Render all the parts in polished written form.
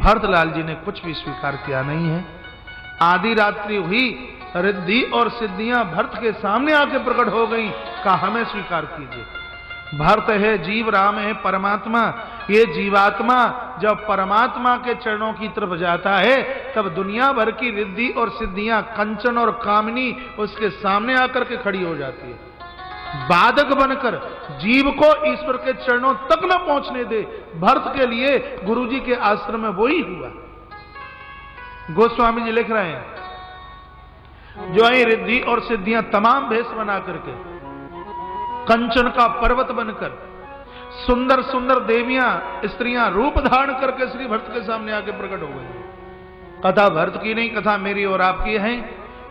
भरतलाल जी ने कुछ भी स्वीकार किया नहीं है। आधी रात्रि हुई, रिद्धि और सिद्धियां भरत के सामने आके प्रकट हो गई। कहा हमें स्वीकार कीजिए। भरत है जीव, राम है परमात्मा। ये जीवात्मा जब परमात्मा के चरणों की तरफ जाता है तब दुनिया भर की रिद्धि और सिद्धियां, कंचन और कामनी उसके सामने आकर के खड़ी हो जाती है, बाधक बनकर जीव को ईश्वर के चरणों तक न पहुंचने दे। भरत के लिए गुरुजी के आश्रम में वही हुआ। गोस्वामी जी लिख रहे हैं, जो आई रिद्धि और सिद्धियां तमाम भेष बना करके, कंचन का पर्वत बनकर, सुंदर सुंदर देवियां, स्त्रियां रूप धारण करके श्री भरत के सामने आके प्रकट हो गई। कथा भरत की नहीं, कथा मेरी और आपकी है।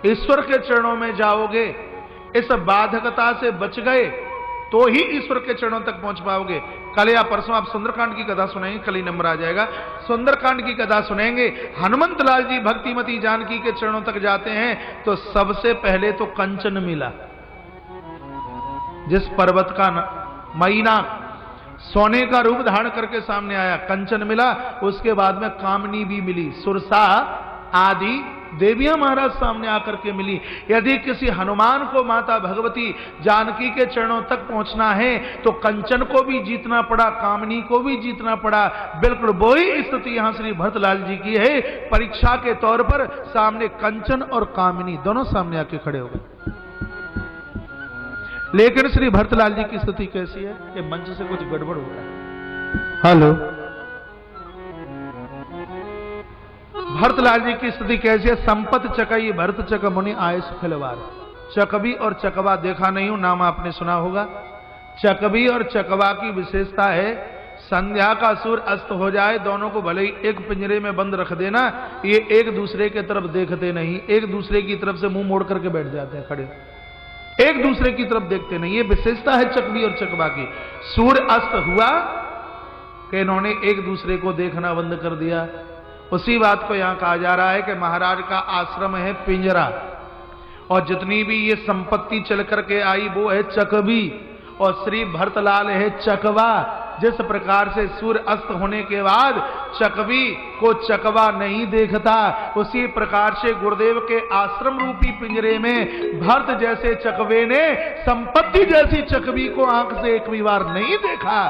ईश्वर के चरणों में जाओगे, इस बाधकता से बच गए तो ही ईश्वर के चरणों तक पहुंच पाओगे। कल या परसों आप सुंदरकांड की कथा सुनेंगे, कल ही नंबर आ जाएगा। सुंदरकांड की कथा सुनेंगे। हनुमंत लाल जी भक्तिमती जानकी के चरणों तक जाते हैं तो सबसे पहले तो कंचन मिला, जिस पर्वत का महीना सोने का रूप धारण करके सामने आया, कंचन मिला। उसके बाद में कामनी भी मिली, सुरसा आदि देवियां महाराज सामने आकर के मिली। यदि किसी हनुमान को माता भगवती जानकी के चरणों तक पहुंचना है तो कंचन को भी जीतना पड़ा, कामनी को भी जीतना पड़ा। बिल्कुल वही स्थिति यहां श्री भरतलाल जी की है। परीक्षा के तौर पर सामने कंचन और कामनी दोनों सामने आके खड़े हो गए। लेकिन श्री भरतलाल जी की स्थिति कैसी है कि मंच से कुछ गड़बड़ हो रहा है। हेलो, भरतलाल जी की स्थिति कैसी है? संपत चकई भरत चक मुनि आए सुखलवार। चकबी और चकवा देखा नहीं हूं, नाम आपने सुना होगा। चकबी और चकवा की विशेषता है, संध्या का सूर्य अस्त हो जाए, दोनों को भले ही एक पिंजरे में बंद रख देना, ये एक दूसरे की तरफ देखते नहीं, एक दूसरे की तरफ से मुंह मोड़ करके बैठ जाते हैं खड़े, एक दूसरे की तरफ देखते नहीं। ये विशेषता है चकबी और चकवा की। सूर्य अस्त हुआ कि इन्होंने एक दूसरे को देखना बंद कर दिया। उसी बात को यहां कहा जा रहा है कि महाराज का आश्रम है पिंजरा, और जितनी भी ये संपत्ति चल करके आई वो है चकबी, और श्री भरतलाल है चकवा। जिस प्रकार से सूर्य अस्त होने के बाद चकबी को चकवा नहीं देखता, उसी प्रकार से गुरुदेव के आश्रम रूपी पिंजरे में भरत जैसे चकवे ने संपत्ति जैसी चकबी को आंख से एक भी बार नहीं देखा,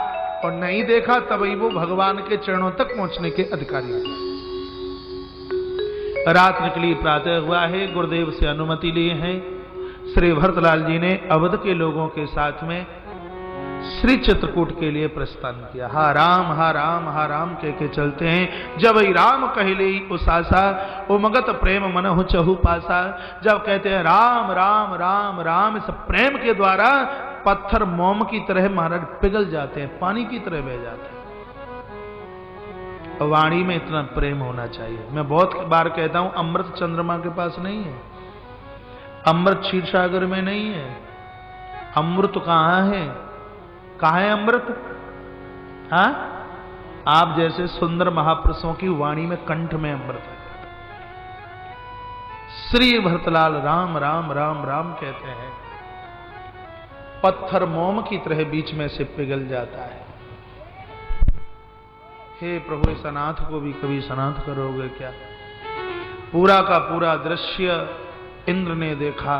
और नहीं देखा तभी वो भगवान के चरणों तक पहुंचने के अधिकारी हैं। रात निकली, प्रातः हुआ है, गुरुदेव से अनुमति ली है। श्री भरतलाल जी ने अवध के लोगों के साथ में श्री चित्रकूट के लिए प्रस्थान किया। हा राम कह के चलते हैं। जब राम कहले उसासा, उमगत प्रेम मनहु चहु पासा। जब कहते हैं राम राम राम राम, इस प्रेम के द्वारा पत्थर मोम की तरह महाराज पिघल जाते हैं, पानी की तरह बह जाते हैं। वाणी में इतना प्रेम होना चाहिए। मैं बहुत बार कहता हूं, अमृत चंद्रमा के पास नहीं है, अमृत क्षीर सागर में नहीं है। अमृत कहां है? कहां है अमृत? हाँ, आप जैसे सुंदर महापुरुषों की वाणी में, कंठ में अमृत है। श्री भरतलाल राम राम राम राम कहते हैं, पत्थर मोम की तरह बीच में से पिघल जाता है। हे प्रभु, इस अनाथ को भी कभी सनाथ करोगे क्या? पूरा का पूरा दृश्य इंद्र ने देखा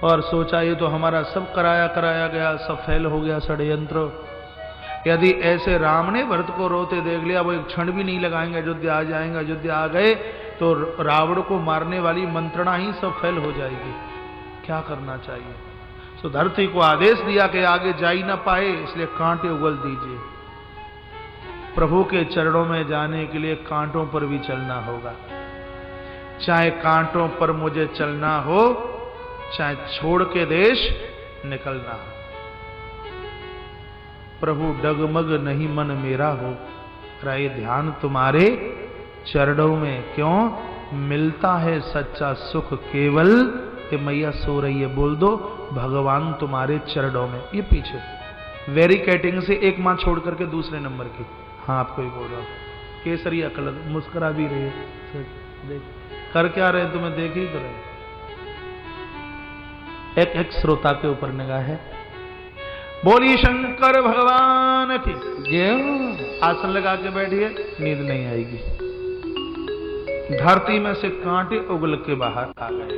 और सोचा ये तो हमारा सब कराया गया, सब फेल हो गया षड्यंत्र। यदि ऐसे राम ने भरत को रोते देख लिया, वो एक क्षण भी नहीं लगाएंगे, अयोध्या आ जाएंगे। अयोध्या आ गए तो रावण को मारने वाली मंत्रणा ही सब फेल हो जाएगी। क्या करना चाहिए? तो धरती को आदेश दिया कि आगे जा ही ना पाए, इसलिए कांटे उगल दीजिए। प्रभु के चरणों में जाने के लिए कांटों पर भी चलना होगा। चाहे कांटों पर मुझे चलना हो, चाहे छोड़ के देश निकलना हो। प्रभु डगमग नहीं मन मेरा हो, रहे ध्यान तुम्हारे चरणों में। क्यों? मिलता है सच्चा सुख केवल, ये मैया सो रही है, बोल दो भगवान तुम्हारे चरणों में। ये पीछे वेरी कैटिंग से एक मां छोड़ करके दूसरे नंबर की। हाँ, आपको ही बोल रहा हूं, केसरिया कलर, मुस्कुरा भी रही है। देख कर क्या रहे, तुम्हें देख ही कर रहे। एक श्रोता के ऊपर निगाह है। बोली शंकर भगवान की जय। आसन लगा के बैठिए, नींद नहीं आएगी। धरती में से कांटे उगल के बाहर आ गए,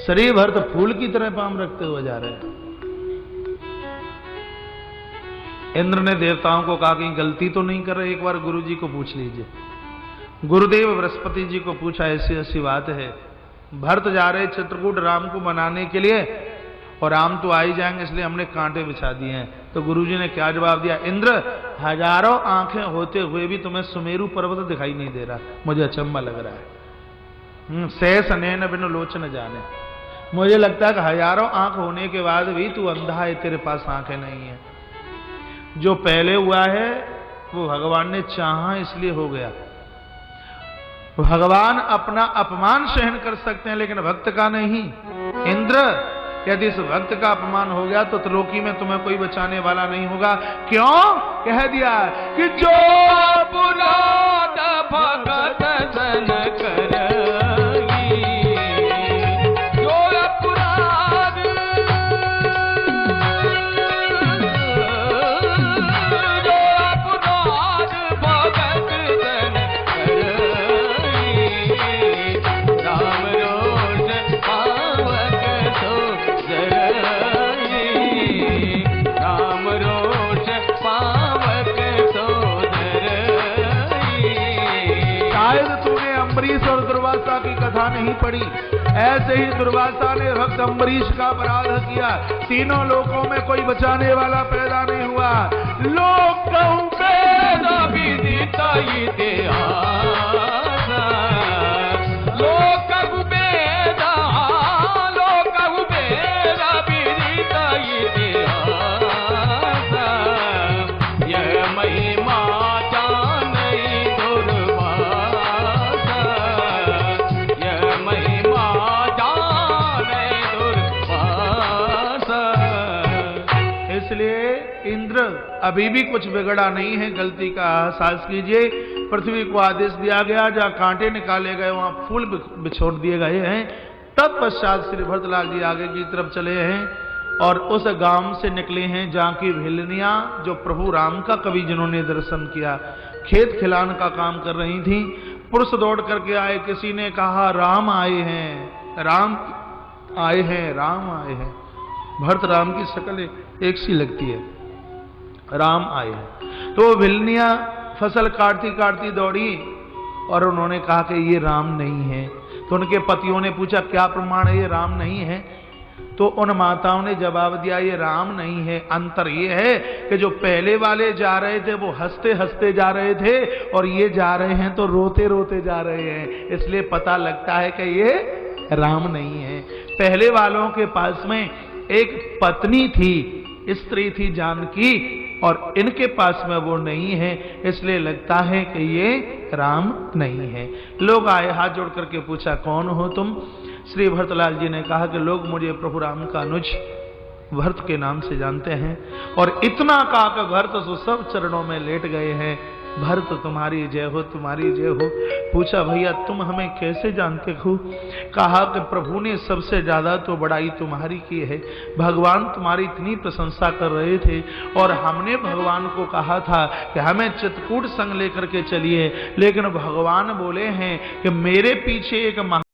शरीर भर तो फूल की तरह पाम रखते हुए जा रहे हैं। इंद्र ने देवताओं को कहा कि गलती तो नहीं कर रहे, एक बार गुरु जी को पूछ लीजिए। गुरुदेव बृहस्पति जी को पूछा, ऐसी ऐसी बात है, भरत जा रहे चित्रकूट राम को मनाने के लिए और राम तो आ ही जाएंगे, इसलिए हमने कांटे बिछा दिए हैं। तो गुरुजी ने क्या जवाब दिया, इंद्र हजारों आंखें होते हुए भी तुम्हें सुमेरु पर्वत दिखाई नहीं दे रहा, मुझे अचंभा लग रहा है। शेष नैन बिनु लोचन जाने, मुझे लगता है कि हजारों आंख होने के बाद भी तू अंधा है, तेरे पास आंखें नहीं है। जो पहले हुआ है वो भगवान ने चाहा इसलिए हो गया। भगवान अपना अपमान सहन कर सकते हैं लेकिन भक्त का नहीं। इंद्र यदि इस भक्त का अपमान हो गया तो त्रिलोकी में तुम्हें कोई बचाने वाला नहीं होगा। क्यों कह दिया कि जो पुराण भगत सन करगी, जो अपराध भगत सन करगी, राम रोष पावक सो धरगी, राम रोष पावक सो धरगी। शायद तूने अम्बरीश और दुर्वासा की कथा नहीं पढ़ी, ऐसे ही दुर्वासा ने भक्त अम्बरीश का अपराध किया, तीनों लोकों में कोई बचाने वाला पैदा नहीं हुआ। लोक कहूं वेद विदित इतिहास, लोक वेद, लोक वेद विदित इतिहास, यह महिमा जानई दुर्वासा, यह महिमा जानई दुर्वासा। इसलिए इंद्र अभी भी कुछ बिगड़ा नहीं है, गलती का एहसास कीजिए। पृथ्वी को आदेश दिया गया, जहां कांटे निकाले गए वहां फूल बिछोड़ दिए गए हैं। तत्पश्चात श्री भरतलाल जी आगे की तरफ चले हैं और उस गांव से निकले हैं जहां की भिलनिया, जो प्रभु राम का कभी जिन्होंने दर्शन किया, खेत खिलान का काम कर रही थी। पुरुष दौड़ करके आए, किसी ने कहा राम आए हैं, राम आए हैं, राम आए हैं। भरत राम की शक्ल एक सी लगती है, राम आए हैं। तो भिलनिया फसल काटती काटती दौड़ी और उन्होंने कहा कि ये राम नहीं है। तो उनके पतियों ने पूछा क्या प्रमाण है ये राम नहीं है? तो उन माताओं ने जवाब दिया ये राम नहीं है, अंतर ये है कि जो पहले वाले जा रहे थे वो हंसते हंसते जा रहे थे और ये जा रहे हैं तो रोते रोते जा रहे हैं, इसलिए पता लगता है कि ये राम नहीं है। पहले वालों के पास में एक पत्नी थी, स्त्री थी जानकी, और इनके पास में वो नहीं है, इसलिए लगता है कि ये राम नहीं है। लोग आए, हाथ जोड़ करके पूछा कौन हो तुम? श्री भरतलाल जी ने कहा कि लोग मुझे प्रभु राम का अनुज भरत के नाम से जानते हैं। और इतना कहा कि भरत तो सब चरणों में लेट गए हैं, भरत तुम्हारी जय हो, तुम्हारी जय हो। पूछा भैया तुम हमें कैसे जानते हो? कहा कि प्रभु ने सबसे ज्यादा तो बड़ाई तुम्हारी की है, भगवान तुम्हारी इतनी प्रशंसा कर रहे थे और हमने भगवान को कहा था कि हमें चित्रकूट संग लेकर के चलिए, लेकिन भगवान बोले हैं कि मेरे पीछे एक